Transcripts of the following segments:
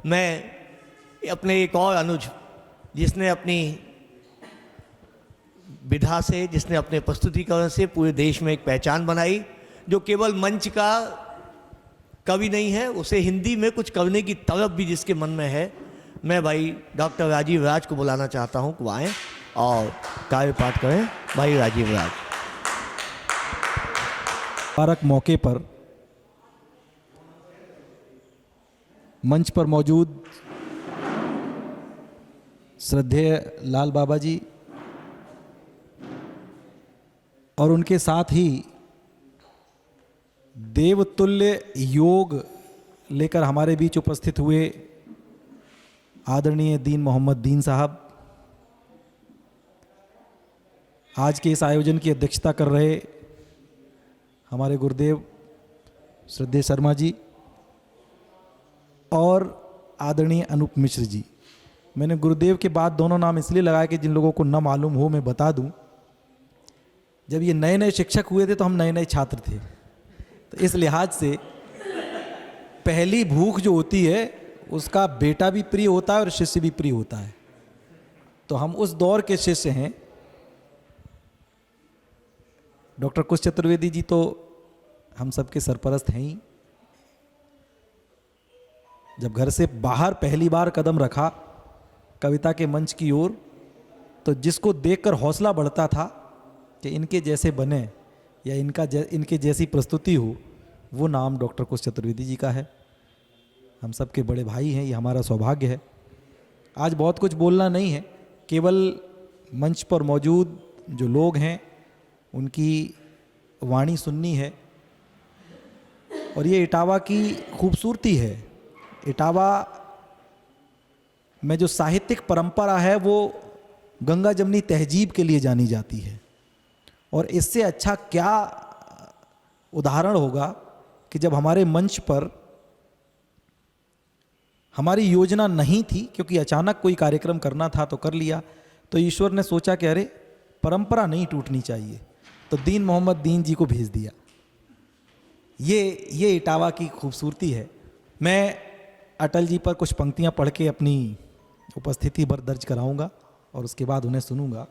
मैं अपने एक और अनुज, जिसने अपनी विधा से, जिसने अपने प्रस्तुतिकरण से पूरे देश में एक पहचान बनाई, जो केवल मंच का कवि नहीं है, उसे हिंदी में कुछ करने की तलब भी जिसके मन में है, मैं भाई डॉक्टर राजीव राज को बुलाना चाहता हूं कि वो आएँ और कार्यपाठ करें। भाई राजीव राज। मुबारक मौके पर मंच पर मौजूद श्रद्धेय लाल बाबा जी और उनके साथ ही देवतुल्य योग लेकर हमारे बीच उपस्थित हुए आदरणीय दीन मोहम्मद दीन साहब, आज के इस आयोजन की अध्यक्षता कर रहे हमारे गुरुदेव श्रद्धेय शर्मा जी और आदरणीय अनूप मिश्र जी। मैंने गुरुदेव के बाद दोनों नाम इसलिए लगाए कि जिन लोगों को न मालूम हो मैं बता दूं, जब ये नए नए शिक्षक हुए थे तो हम नए नए छात्र थे, तो इस लिहाज से पहली भूख जो होती है उसका बेटा भी प्रिय होता है और शिष्य भी प्रिय होता है। तो हम उस दौर के शिष्य हैं। डॉक्टर कुश चतुर्वेदी जी तो हम सबके सरपरस्त हैं ही। जब घर से बाहर पहली बार कदम रखा कविता के मंच की ओर, तो जिसको देखकर हौसला बढ़ता था कि इनके जैसे बने या इनके जैसी प्रस्तुति हो, वो नाम डॉक्टर कुश चतुर्वेदी जी का है। हम सबके बड़े भाई हैं, ये हमारा सौभाग्य है। आज बहुत कुछ बोलना नहीं है, केवल मंच पर मौजूद जो लोग हैं उनकी वाणी सुननी है। और ये इटावा की खूबसूरती है। इटावा में जो साहित्यिक परंपरा है वो गंगा जमनी तहजीब के लिए जानी जाती है, और इससे अच्छा क्या उदाहरण होगा कि जब हमारे मंच पर हमारी योजना नहीं थी, क्योंकि अचानक कोई कार्यक्रम करना था तो कर लिया, तो ईश्वर ने सोचा कि अरे परंपरा नहीं टूटनी चाहिए, तो दीन मोहम्मद दीन जी को भेज दिया। ये इटावा की खूबसूरती है। मैं अटल जी पर कुछ पंक्तियां पढ़ के अपनी उपस्थिति पर दर्ज कराऊंगा और उसके बाद उन्हें सुनूंगा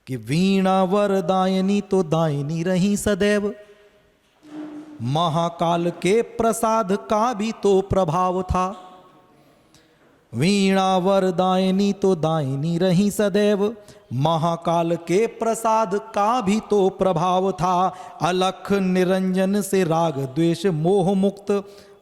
कि वीणा वरदायनी तो दायनी रही सदैव, महाकाल के प्रसाद का भी तो प्रभाव था। वीणा वरदायनी तो दायनी रही सदैव, महाकाल के प्रसाद का भी तो प्रभाव था। अलख निरंजन से राग द्वेष मोह मुक्त,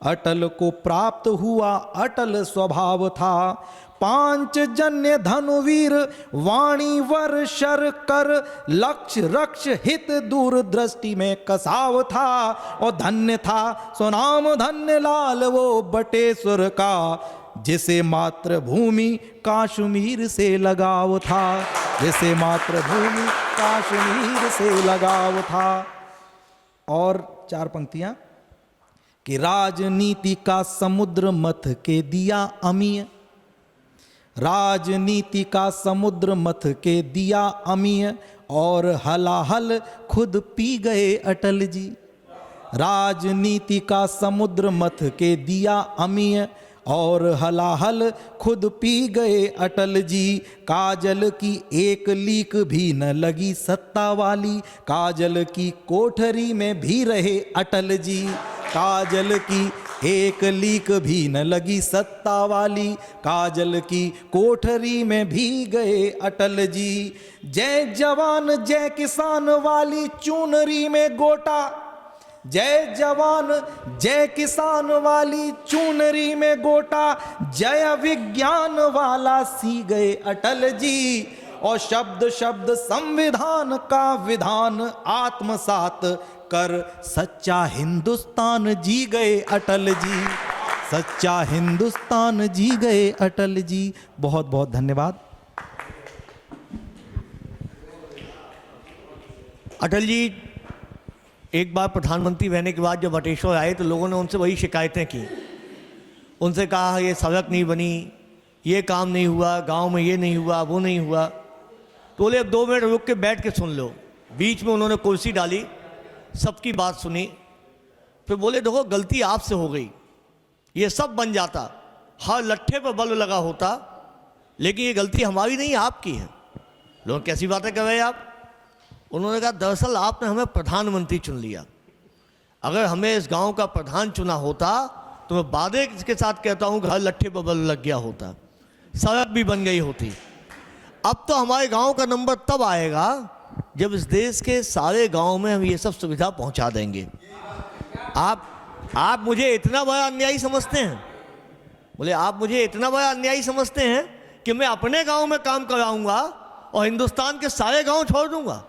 अटल को प्राप्त हुआ अटल स्वभाव था। पांच जन्य धनुवीर वाणी वर शर कर, लक्ष्य रक्ष हित दूर दृष्टि में कसाव था। और धन्य था सुनाम धन्य लाल वो बटेश्वर का, जिसे मातृभूमि काश्मीर से लगाव था, जिसे मातृभूमि काश्मीर से लगाव था। और चार पंक्तियां कि राजनीति का समुद्र मथ के दिया अमीय, राजनीति का समुद्र मथ के दिया अमीय, और हलाहल खुद पी गए अटल जी। राजनीति का समुद्र मथ के दिया अमीय, और हलाहल खुद पी गए अटल जी। काजल की एक लीक भी न लगी सत्ता वाली, काजल की कोठरी में भी रहे अटल जी। काजल की एक लीक भी न लगी सत्ता वाली, काजल की कोठरी में भी गए अटल जी। जय जवान जय किसान वाली चुनरी में गोटा, जय जवान जय किसान वाली चुनरी में गोटा, जय विज्ञान वाला सी गए अटल जी। और शब्द शब्द संविधान का विधान आत्मसात कर, सच्चा हिंदुस्तान जी गए अटल जी, सच्चा हिंदुस्तान जी गए अटल जी। बहुत बहुत धन्यवाद। अटल जी एक बार प्रधानमंत्री रहने के बाद जब बटेश्वर आए तो लोगों ने उनसे वही शिकायतें की। उनसे कहा ये सड़क नहीं बनी, ये काम नहीं हुआ, गांव में ये नहीं हुआ, वो नहीं हुआ। तो बोले अब 2 मिनट रुक के बैठ के सुन लो। बीच में उन्होंने कुर्सी डाली, सबकी बात सुनी, फिर बोले देखो गलती आपसे हो गई, ये सब बन जाता, हर लट्ठे पर बल्ब लगा होता। लेकिन ये गलती हमारी नहीं, आपकी है। लोग कैसी बातें कर रहे हैं आप? उन्होंने कहा दरअसल आपने हमें प्रधानमंत्री चुन लिया, अगर हमें इस गांव का प्रधान चुना होता तो मैं वादे के साथ कहता हूं कि हर लट्ठे पर बल्ब लग गया होता, सड़क भी बन गई होती। अब तो हमारे गांव का नंबर तब आएगा जब इस देश के सारे गांव में हम ये सब सुविधा पहुंचा देंगे। आप मुझे इतना बड़ा अन्यायी समझते हैं? बोले आप मुझे इतना बड़ा अन्यायी समझते हैं कि मैं अपने गांव में काम कराऊंगा और हिंदुस्तान के सारे गांव छोड़ दूंगा?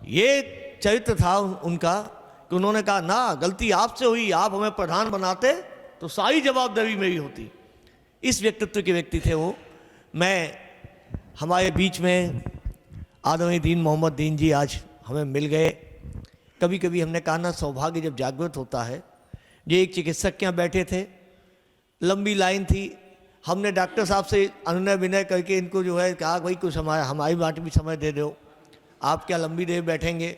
ये चरित्र था उनका कि उन्होंने कहा ना, गलती आपसे हुई, आप हमें प्रधान बनाते तो सारी जवाबदारी मेरी होती। इस व्यक्तित्व के व्यक्ति थे वो। हमारे बीच में आदरणीय दीन मोहम्मद दीन जी आज हमें मिल गए। कभी कभी हमने कहा ना, सौभाग्य जब जागृत होता है। ये एक चिकित्सक के यहाँ बैठे थे, लंबी लाइन थी, हमने डॉक्टर साहब से अनुनय विनय करके इनको जो है कहा भाई कुछ हमारी बात भी समय दे दो, आप क्या लंबी देर बैठेंगे।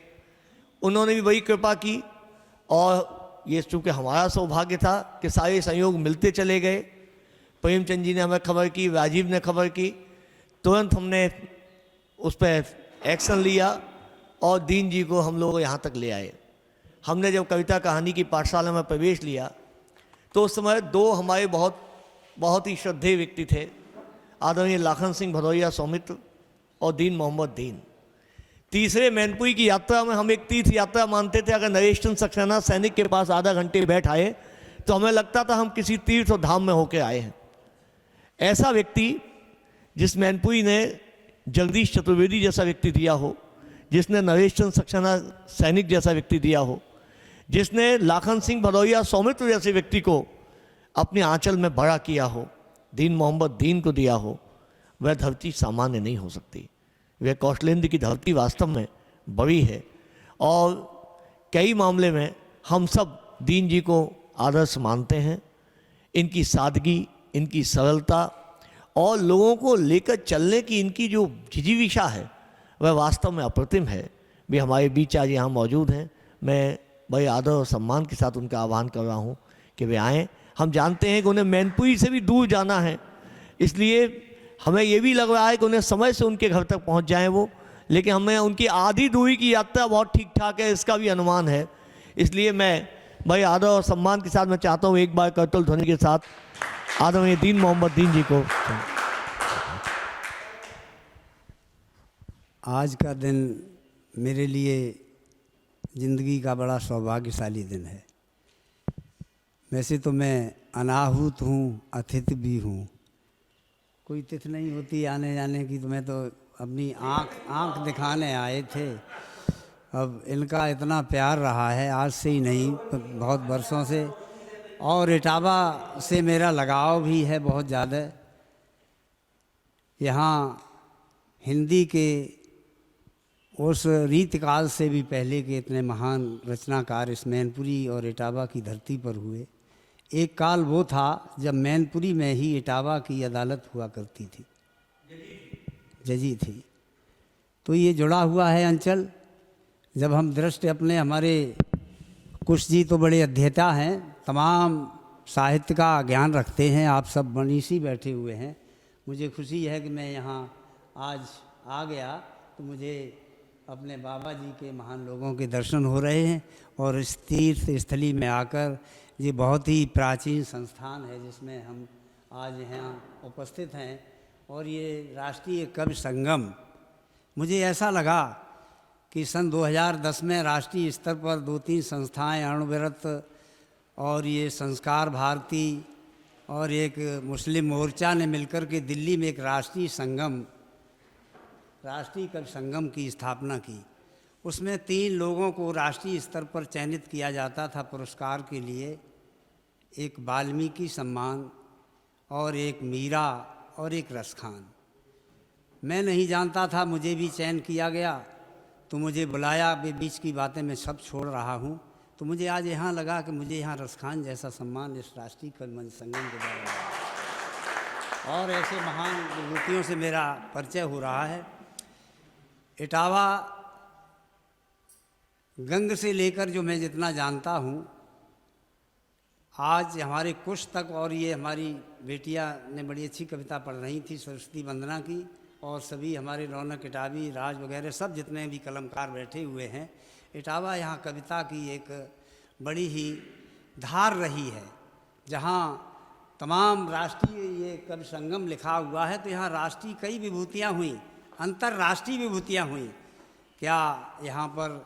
उन्होंने भी वही कृपा की और ये चूँकि हमारा सौभाग्य था कि सारे संयोग मिलते चले गए। प्रेमचंद जी ने हमें खबर की, राजीव ने खबर की, तुरंत हमने उस पर एक्शन लिया और दीन जी को हम लोग यहाँ तक ले आए। हमने जब कविता कहानी की पाठशाला में प्रवेश लिया तो उस समय दो हमारे बहुत ही श्रद्धेय व्यक्ति थे, आदरणीय लाखन सिंह भदौरिया सौमित्र और दीन मोहम्मद दीन। तीसरे मैनपुरी की यात्रा में हम एक तीर्थ यात्रा मानते थे। अगर नरेश चंद्र सक्सेना सैनिक के पास आधा घंटे बैठ आए तो हमें लगता था हम किसी तीर्थ और धाम में होके आए हैं। ऐसा व्यक्ति जिस मैनपुरी ने जगदीश चतुर्वेदी जैसा व्यक्ति दिया हो, जिसने नरेश चंद्र सक्सेना सैनिक जैसा व्यक्ति दिया हो, जिसने लाखन सिंह भदौरिया सौमित्र जैसे व्यक्ति को अपने आंचल में बड़ा किया हो, दीन मोहम्मद दीन को दिया हो, वह धरती सामान्य नहीं हो सकती। वह कौशलेंद्र की धरती वास्तव में बड़ी है और कई मामले में हम सब दीन जी को आदर्श मानते हैं। इनकी सादगी, इनकी सरलता और लोगों को लेकर चलने की इनकी जो जिजीविषा है वह वास्तव में अप्रतिम है। वे हमारे बीच आज यहाँ मौजूद हैं। मैं बड़े आदर और सम्मान के साथ उनका आह्वान कर रहा हूँ कि वे आएँ। हम जानते हैं कि उन्हें मैनपुरी से भी दूर जाना है, इसलिए हमें ये भी लग रहा है कि उन्हें समय से उनके घर तक पहुँच जाएँ वो, लेकिन हमें उनकी आधी दूरी की यात्रा बहुत ठीक ठाक है इसका भी अनुमान है। इसलिए मैं बड़े आदर और सम्मान के साथ मैं चाहता हूँ एक बार करतल ध्वनि के साथ आदरणीय दीन मोहम्मद दीन जी को। आज का दिन मेरे लिए ज़िंदगी का बड़ा सौभाग्यशाली दिन है। वैसे तो मैं अनाहूत हूँ, अतिथि भी हूँ, कोई तिथि नहीं होती आने जाने की, तो मैं तो अपनी आँख दिखाने आए थे। अब इनका इतना प्यार रहा है, आज से ही नहीं बहुत वर्षों से, और इटावा से मेरा लगाव भी है बहुत ज़्यादा। यहाँ हिंदी के उस रीतिकाल से भी पहले के इतने महान रचनाकार इस मैनपुरी और इटावा की धरती पर हुए। एक काल वो था जब मैनपुरी में ही इटावा की अदालत हुआ करती थी, जजी थी। तो ये जुड़ा हुआ है अंचल। जब हम दृष्टि अपने, हमारे कुश जी तो बड़े अध्येता हैं, तमाम साहित्य का ज्ञान रखते हैं, आप सब मनीषी बैठे हुए हैं। मुझे खुशी है कि मैं यहाँ आज आ गया तो मुझे अपने बाबा जी के महान लोगों के दर्शन हो रहे हैं। और इस तीर्थ स्थली में आकर, ये बहुत ही प्राचीन संस्थान है जिसमें हम आज यहाँ उपस्थित हैं, और ये राष्ट्रीय कवि संगम, मुझे ऐसा लगा कि सन 2010 में राष्ट्रीय स्तर पर 2-3 संस्थाएं, अणुव्रत और ये संस्कार भारती और एक मुस्लिम मोर्चा ने मिलकर के दिल्ली में एक राष्ट्रीय कवि संगम की स्थापना की। उसमें 3 लोगों को राष्ट्रीय स्तर पर चयनित किया जाता था पुरस्कार के लिए, एक वाल्मीकि सम्मान और एक मीरा और एक रसखान। मैं नहीं जानता था, मुझे भी चयन किया गया तो मुझे बुलाया। बीच की बातें मैं सब छोड़ रहा हूँ, तो मुझे आज यहाँ लगा कि मुझे यहाँ रसखान जैसा सम्मान इस राष्ट्रीय कवि मंच संगम के द्वारा मिला। और ऐसे महान विभूतियों से मेरा परिचय हो रहा है। इटावा गंग से लेकर जो मैं जितना जानता हूँ, आज हमारे कुछ तक, और ये हमारी बेटियां ने बड़ी अच्छी कविता पढ़ रही थी सरस्वती वंदना की, और सभी हमारे रौनक इटावी, राज वगैरह सब जितने भी कलमकार बैठे हुए हैं। इटावा यहाँ कविता की एक बड़ी ही धार रही है, जहाँ तमाम राष्ट्रीय ये कवि संगम लिखा हुआ है, तो यहाँ राष्ट्रीय कई विभूतियाँ हुई, अंतर्राष्ट्रीय विभूतियाँ हुई। क्या यहाँ पर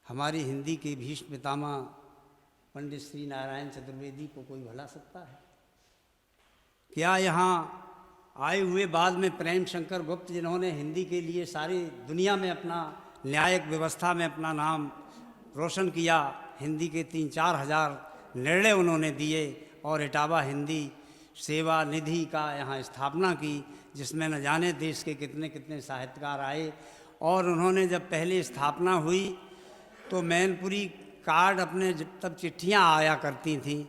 हमारी हिंदी के भीष्म पितामह पंडित श्री नारायण चतुर्वेदी को कोई भुला सकता है? क्या यहाँ आए हुए बाद में प्रेम शंकर गुप्त, जिन्होंने हिंदी के लिए सारी दुनिया में अपना न्यायिक व्यवस्था में अपना नाम रोशन किया, हिंदी के 3-4 हज़ार निर्णय उन्होंने दिए, और इटावा हिंदी सेवा निधि का यहाँ स्थापना की, जिसमें न जाने देश के कितने कितने साहित्यकार आए। और उन्होंने जब पहले स्थापना हुई तो मैनपुरी कार्ड अपने तब चिट्ठियाँ आया करती थीं,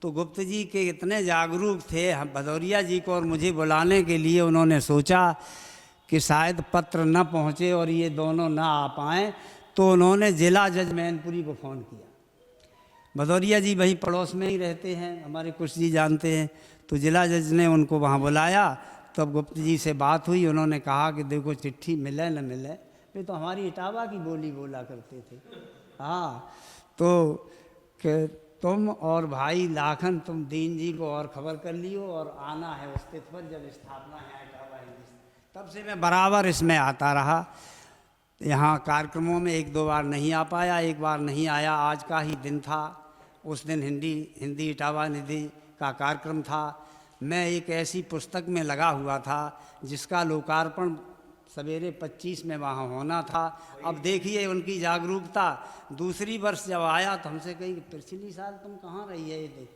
तो गुप्त जी के इतने जागरूक थे, हम भदौरिया जी को और मुझे बुलाने के लिए उन्होंने सोचा कि शायद पत्र न पहुँचे और ये दोनों ना आ पाएँ, तो उन्होंने जिला जज मैनपुरी को फ़ोन किया। भदौरिया जी वहीं पड़ोस में ही रहते हैं, हमारे कुछ जी जानते हैं, तो जिला जज ने उनको वहाँ बुलाया। तब गुप्त जी से बात हुई, उन्होंने कहा कि देखो चिट्ठी मिले न मिले, वे तो हमारी इटावा की बोली बोला करते थे। हाँ, तो कि तुम और भाई लाखन तुम दीन जी को और खबर कर लियो, और आना है उस तिथि पर जब स्थापना है इटावा हिंदी। तब से मैं बराबर इसमें आता रहा। यहाँ कार्यक्रमों में 1-2 बार नहीं आ पाया, एक बार नहीं आया, आज का ही दिन था। उस दिन हिंदी इटावा निधि का कार्यक्रम था। मैं एक ऐसी पुस्तक में लगा हुआ था जिसका लोकार्पण सवेरे 25 में वहाँ होना था। अब देखिए उनकी जागरूकता। दूसरी वर्ष जब आया तो हमसे कही, पिछली साल तुम कहाँ रही है? ये देख,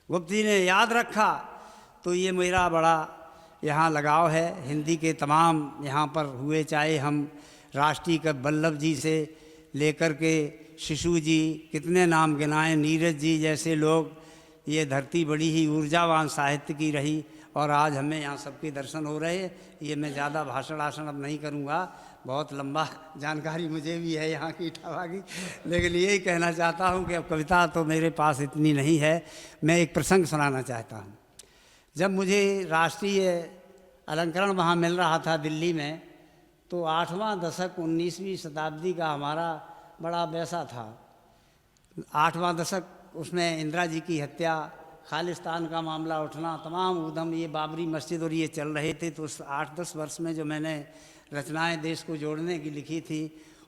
गुप्त जी ने याद रखा। तो ये मेरा बड़ा यहाँ लगाव है हिंदी के तमाम यहाँ पर हुए, चाहे हम राष्ट्रीय कवि वल्लभ जी से लेकर के शिशु जी, कितने नाम गिनाएं, नीरज जी जैसे लोग। ये धरती बड़ी ही ऊर्जावान साहित्य की रही, और आज हमें यहाँ सबके दर्शन हो रहे। ये मैं ज़्यादा भाषण अब नहीं करूँगा, बहुत लंबा जानकारी मुझे भी है यहाँ की इटावा की, लेकिन यही कहना चाहता हूँ कि अब कविता तो मेरे पास इतनी नहीं है। मैं एक प्रसंग सुनाना चाहता हूँ। जब मुझे राष्ट्रीय अलंकरण वहाँ मिल रहा था दिल्ली में, तो 8वां दशक 19वीं शताब्दी का हमारा बड़ा वैसा था। 8वां दशक, उसमें इंदिरा जी की हत्या, खालिस्तान का मामला उठना, तमाम उधम, ये बाबरी मस्जिद और ये चल रहे थे। तो उस 8-10 वर्ष में जो मैंने रचनाएं देश को जोड़ने की लिखी थी,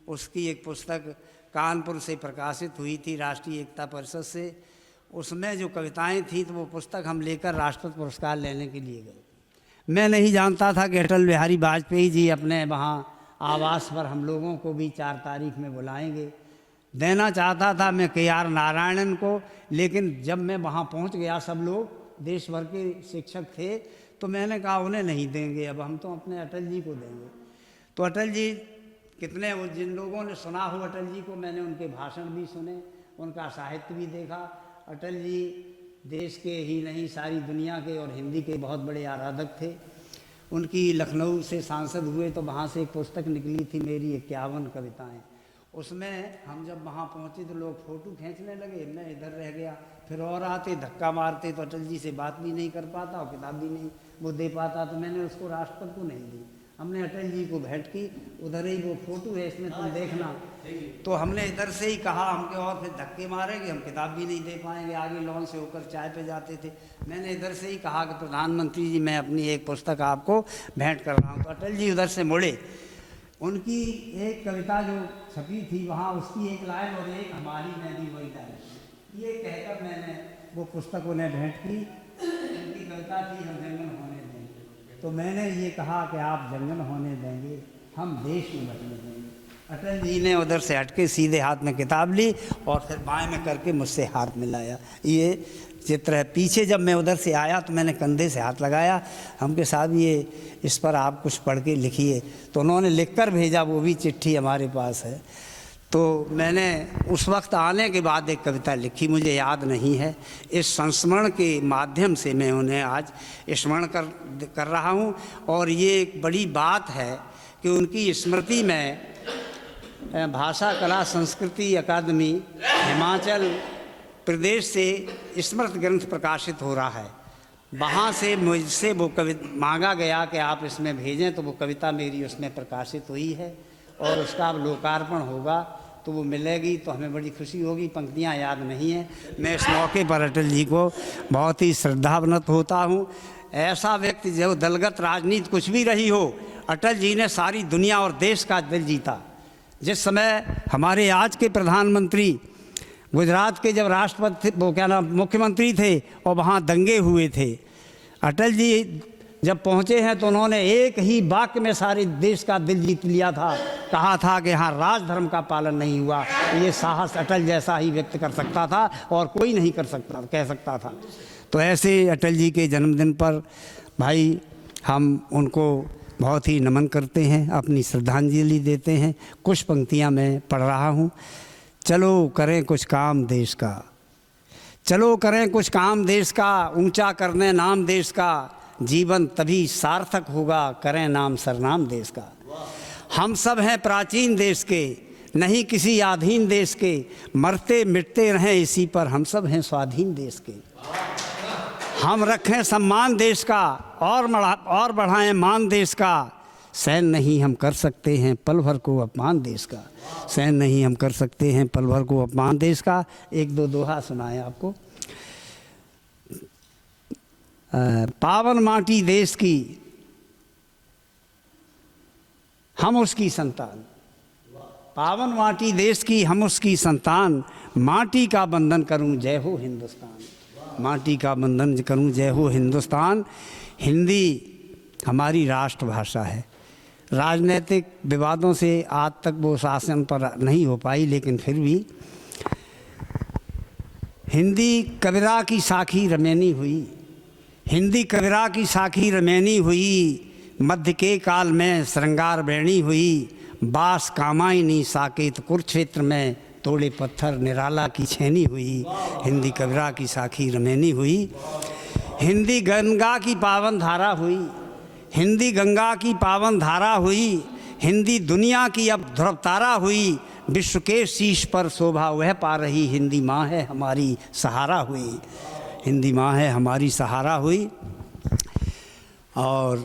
उसकी एक पुस्तक कानपुर से प्रकाशित हुई थी राष्ट्रीय एकता परिषद से। उसमें जो कविताएं थीं, तो वो पुस्तक हम लेकर राष्ट्रपति पुरस्कार लेने के लिए गए। मैं नहीं जानता था कि अटल बिहारी वाजपेयी जी अपने वहाँ आवास पर हम लोगों को भी 4 तारीख में बुलाएंगे। देना चाहता था मैं KR नारायणन को, लेकिन जब मैं वहाँ पहुँच गया, सब लोग देश भर के शिक्षक थे, तो मैंने कहा उन्हें नहीं देंगे, अब हम तो अपने अटल जी को देंगे। तो अटल जी कितने, वो जिन लोगों ने सुना हो अटल जी को, मैंने उनके भाषण भी सुने, उनका साहित्य भी देखा। अटल जी देश के ही नहीं, सारी दुनिया के और हिंदी के बहुत बड़े आराधक थे। उनकी लखनऊ से सांसद हुए तो वहाँ से एक पुस्तक निकली थी मेरी 51 कविताएं। उसमें हम जब वहाँ पहुँचे तो लोग फ़ोटो खींचने लगे, मैं इधर रह गया। फिर और आते धक्का मारते, तो अटल जी से बात भी नहीं कर पाता और किताब भी नहीं वो दे पाता, तो मैंने उसको राष्ट्रपति को नहीं दी। हमने अटल जी को भेंट की, उधर ही वो फ़ोटो है, इसमें तुम देखना। तो हमने इधर से ही कहा, हमके और फिर धक्के मारेंगे, हम किताब भी नहीं दे पाएंगे। आगे लॉन से होकर चाय पे जाते थे। मैंने इधर से ही कहा कि प्रधानमंत्री जी, मैं अपनी एक पुस्तक आपको भेंट कर रहा हूँ। तो अटल जी उधर से मुड़े। उनकी एक कविता जो छपी थी वहाँ, उसकी एक लाइन और एक हमारी नदी वही लाइन, ये कहकर मैंने वो पुस्तक उन्हें भेंट की। उनकी कविता थी, हम जंगल होने देंगे। तो मैंने ये कहा कि आप जंगल होने देंगे, हम देश में बचने देंगे। अटल जी ने उधर से हटके सीधे हाथ में किताब ली और फिर बाएं में करके मुझसे हाथ मिलाया। ये चित्र है। पीछे जब मैं उधर से आया तो मैंने कंधे से हाथ लगाया, हमके साहब ये इस पर आप कुछ पढ़ के लिखिए। तो उन्होंने लिख कर भेजा, वो भी चिट्ठी हमारे पास है। तो मैंने उस वक्त आने के बाद एक कविता लिखी, मुझे याद नहीं है। इस संस्मरण के माध्यम से मैं उन्हें आज स्मरण कर रहा हूँ। और ये एक बड़ी बात है कि उनकी स्मृति में भाषा कला संस्कृति अकादमी हिमाचल प्रदेश से स्मृत ग्रंथ प्रकाशित हो रहा है। वहाँ से मुझसे वो मांगा गया कि आप इसमें भेजें, तो वो कविता मेरी उसमें प्रकाशित हुई है और उसका अब लोकार्पण होगा तो वो मिलेगी, तो हमें बड़ी खुशी होगी। पंक्तियाँ याद नहीं हैं। मैं इस मौके पर अटल जी को बहुत ही श्रद्धावनत होता हूँ। ऐसा व्यक्ति जो दलगत राजनीति कुछ भी रही हो, अटल जी ने सारी दुनिया और देश का दिल जीता। जिस समय हमारे आज के प्रधानमंत्री गुजरात के जब राष्ट्रपति वो क्या नाम मुख्यमंत्री थे और वहाँ दंगे हुए थे, अटल जी जब पहुँचे हैं तो उन्होंने एक ही वाक्य में सारे देश का दिल जीत लिया था। कहा था कि हाँ, राजधर्म का पालन नहीं हुआ। ये साहस अटल जैसा ही व्यक्त कर सकता था और कोई नहीं कह सकता था। तो ऐसे अटल जी के जन्मदिन पर भाई हम उनको बहुत ही नमन करते हैं, अपनी श्रद्धांजलि देते हैं। कुछ पंक्तियाँ मैं पढ़ रहा हूँ। चलो करें कुछ काम देश का, चलो करें कुछ काम देश का, ऊंचा करने नाम देश का, जीवन तभी सार्थक होगा, करें नाम सरनाम देश का। हम सब हैं प्राचीन देश के, नहीं किसी आधीन देश के, मरते मिटते रहें इसी पर, हम सब हैं स्वाधीन देश के। हम रखें सम्मान देश का और बढ़ाएं मान देश का, सहन नहीं हम कर सकते हैं पल भर को अपमान देश का, सहन नहीं हम कर सकते हैं पल भर को अपमान देश का। एक दो दोहा सुनाए आपको। पावन माटी देश की हम उसकी संतान, पावन माटी देश की हम उसकी संतान, माटी का बंधन करूं जय हो हिंदुस्तान, माटी का बंधन करूं जय हो हिंदुस्तान। हिंदी हमारी राष्ट्रभाषा है। राजनीतिक विवादों से आज तक वो शासन पर नहीं हो पाई, लेकिन फिर भी हिंदी कबीरा की साखी रमैनी हुई, हिंदी कबीरा की साखी रमैनी हुई, मध्य के काल में श्रृंगार बैणी हुई, बास कामायनी साकेत कुरुक्षेत्र में, तोड़े पत्थर निराला की छेनी हुई, हिंदी कबीरा की साखी रमैनी हुई। हिंदी गंगा की पावन धारा हुई, हिंदी गंगा की पावन धारा हुई, हिंदी दुनिया की अब ध्रुव तारा हुई, विश्व के शीश पर शोभा वह पा रही, हिंदी माँ है हमारी सहारा हुई, हिंदी माँ है हमारी सहारा हुई। और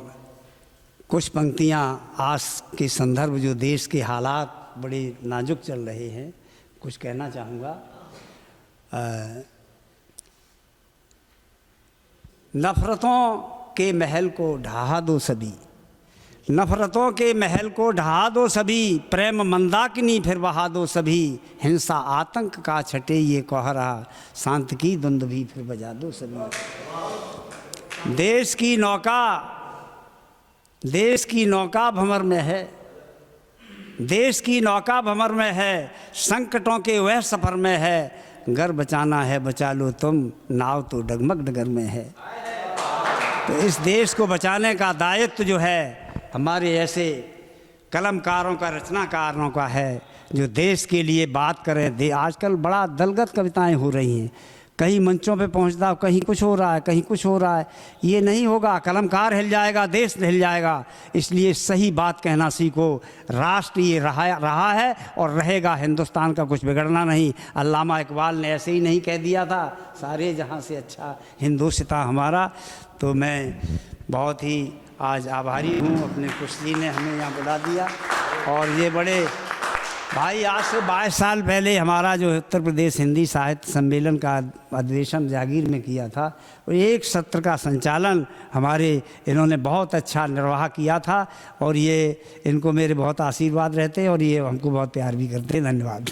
कुछ पंक्तियाँ आज के संदर्भ, जो देश के हालात बड़े नाजुक चल रहे हैं, कुछ कहना चाहूँगा। नफ़रतों के महल को ढहा दो सभी, नफ़रतों के महल को ढहा दो सभी, प्रेम मंदाकिनी फिर बहा दो सभी, हिंसा आतंक का छटे ये कोहरा, शांत की धुंध भी फिर बजा दो सभी। देश की नौका भंवर में है, देश की नौका भंवर में है, संकटों के वह सफ़र में है, घर बचाना है बचा लो तुम, नाव तो डगमग डगर में है। तो इस देश को बचाने का दायित्व जो है हमारे ऐसे कलमकारों का, रचनाकारों का है, जो देश के लिए बात करें। आजकल बड़ा दलगत कविताएं हो रही हैं, कहीं मंचों पे पहुंचता, कहीं कुछ हो रहा है, कहीं कुछ हो रहा है। ये नहीं होगा, कलमकार हिल जाएगा, देश हिल जाएगा। इसलिए सही बात कहना सीखो। राष्ट्र ये रहा है और रहेगा, हिंदुस्तान का कुछ बिगड़ना नहीं। अल्लामा इकबाल ने ऐसे ही नहीं कह दिया था, सारे जहां से अच्छा हिंदुस्तान हमारा। तो मैं बहुत ही आज आभारी हूँ, अपने कुश्ती ने हमें यहाँ बुला दिया। और ये बड़े भाई, आज से 22 साल पहले हमारा जो उत्तर प्रदेश हिंदी साहित्य सम्मेलन का अधिवेशन जागीर में किया था, और एक सत्र का संचालन हमारे इन्होंने बहुत अच्छा निर्वाह किया था। और ये इनको मेरे बहुत आशीर्वाद रहते हैं और ये हमको बहुत प्यार भी करते हैं। धन्यवाद।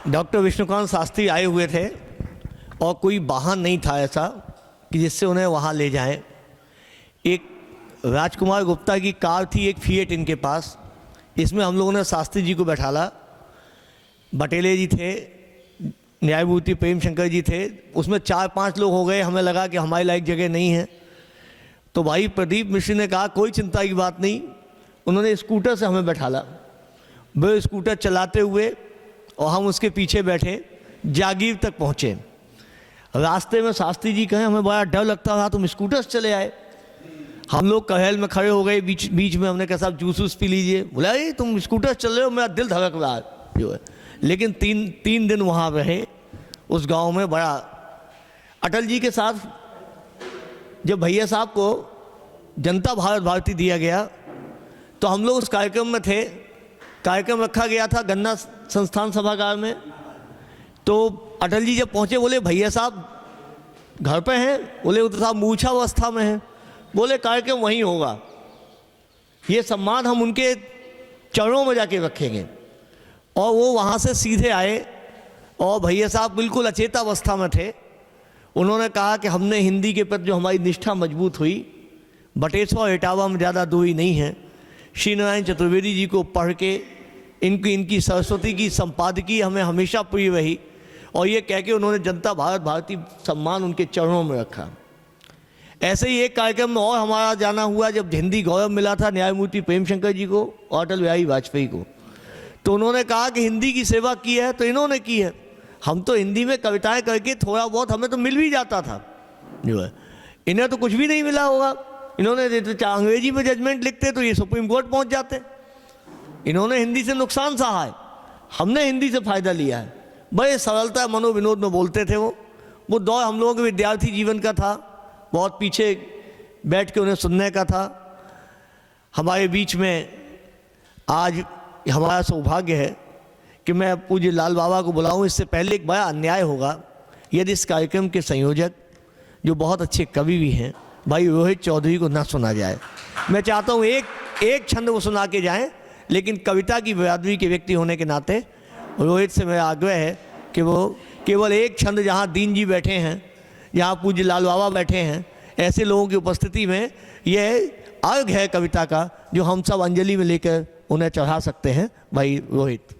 डॉक्टर विष्णुकांत शास्त्री आए हुए थे और कोई वाहन नहीं था ऐसा कि जिससे उन्हें वहाँ ले जाएं। एक राजकुमार गुप्ता की कार थी, एक फिएट इनके पास। इसमें हम लोगों ने शास्त्री जी को बैठाला, बटेले जी थे, न्यायमूर्ति प्रेम शंकर जी थे, उसमें 4-5 लोग हो गए। हमें लगा कि हमारी लायक जगह नहीं है, तो भाई प्रदीप मिश्र ने कहा कोई चिंता की बात नहीं। उन्होंने स्कूटर से हमें बैठाला, वो स्कूटर चलाते हुए और हम उसके पीछे बैठे, जागीर तक पहुँचे। रास्ते में शास्त्री जी कहें हमें बड़ा डर लगता था, तुम स्कूटर से चले आए। हम लोग कहेल में खड़े हो गए, बीच में हमने कहा साहब जूस वूस पी लीजिए। बोला ये तुम स्कूटर चल रहे हो, मेरा दिल धड़क रहा है जो है। लेकिन तीन दिन वहाँ रहे उस गांव में। बड़ा अटल जी के साथ जब भैया साहब को जनता भारती दिया गया तो हम लोग उस कार्यक्रम में थे। कार्यक्रम रखा गया था गन्ना संस्थान सभागार में। तो अटल जी जब पहुँचे बोले भैया साहब घर पे हैं? बोले वो तो साहब मूर्छावस्था में हैं। बोले कार्यक्रम वहीं होगा, ये सम्मान हम उनके चरणों में जाके रखेंगे। और वो वहाँ से सीधे आए और भैया साहब बिल्कुल अचेतावस्था में थे। उन्होंने कहा कि हमने हिंदी के प्रति जो हमारी निष्ठा मजबूत हुई, बटेश्वर और इटावा में ज़्यादा दूरी नहीं है। श्री नारायण चतुर्वेदी जी को पढ़ के इनकी सरस्वती की संपादकी हमें हमेशा प्रिय रही। और ये कह के उन्होंने जनता भारती सम्मान उनके चरणों में रखा। ऐसे ही एक कार्यक्रम में और हमारा जाना हुआ जब हिंदी गौरव मिला था न्यायमूर्ति प्रेमशंकर जी को और अटल बिहारी वाजपेयी को। तो उन्होंने कहा कि हिंदी की सेवा की है तो इन्होंने की है। हम तो हिंदी में कविताएं करके थोड़ा बहुत हमें तो मिल भी जाता था जो है, इन्हें तो कुछ भी नहीं मिला होगा। इन्होंने अंग्रेजी में जजमेंट लिखते तो ये सुप्रीम कोर्ट पहुंच जाते। इन्होंने हिंदी से नुकसान सहा है, हमने हिंदी से फ़ायदा लिया है। बड़े सरलता मनोविनोद में बोलते थे वो दौर हम लोगों के विद्यार्थी जीवन का था। बहुत पीछे बैठ के उन्हें सुनने का था। हमारे बीच में आज हमारा सौभाग्य है कि मैं पूज्य लाल बाबा को बुलाऊं। इससे पहले एक बड़ा अन्याय होगा यदि इस कार्यक्रम के संयोजक जो बहुत अच्छे कवि भी हैं भाई रोहित चौधरी को ना सुना जाए। मैं चाहता हूँ एक छंद वो सुना के जाएं, लेकिन कविता की बरादरी के व्यक्ति होने के नाते रोहित से मेरा आग्रह है कि वो केवल एक छंद, जहाँ दीन जी बैठे हैं, जहाँ पूज्य लाल बाबा बैठे हैं, ऐसे लोगों की उपस्थिति में यह अर्घ है कविता का जो हम सब अंजलि में लेकर उन्हें चढ़ा सकते हैं। भाई रोहित।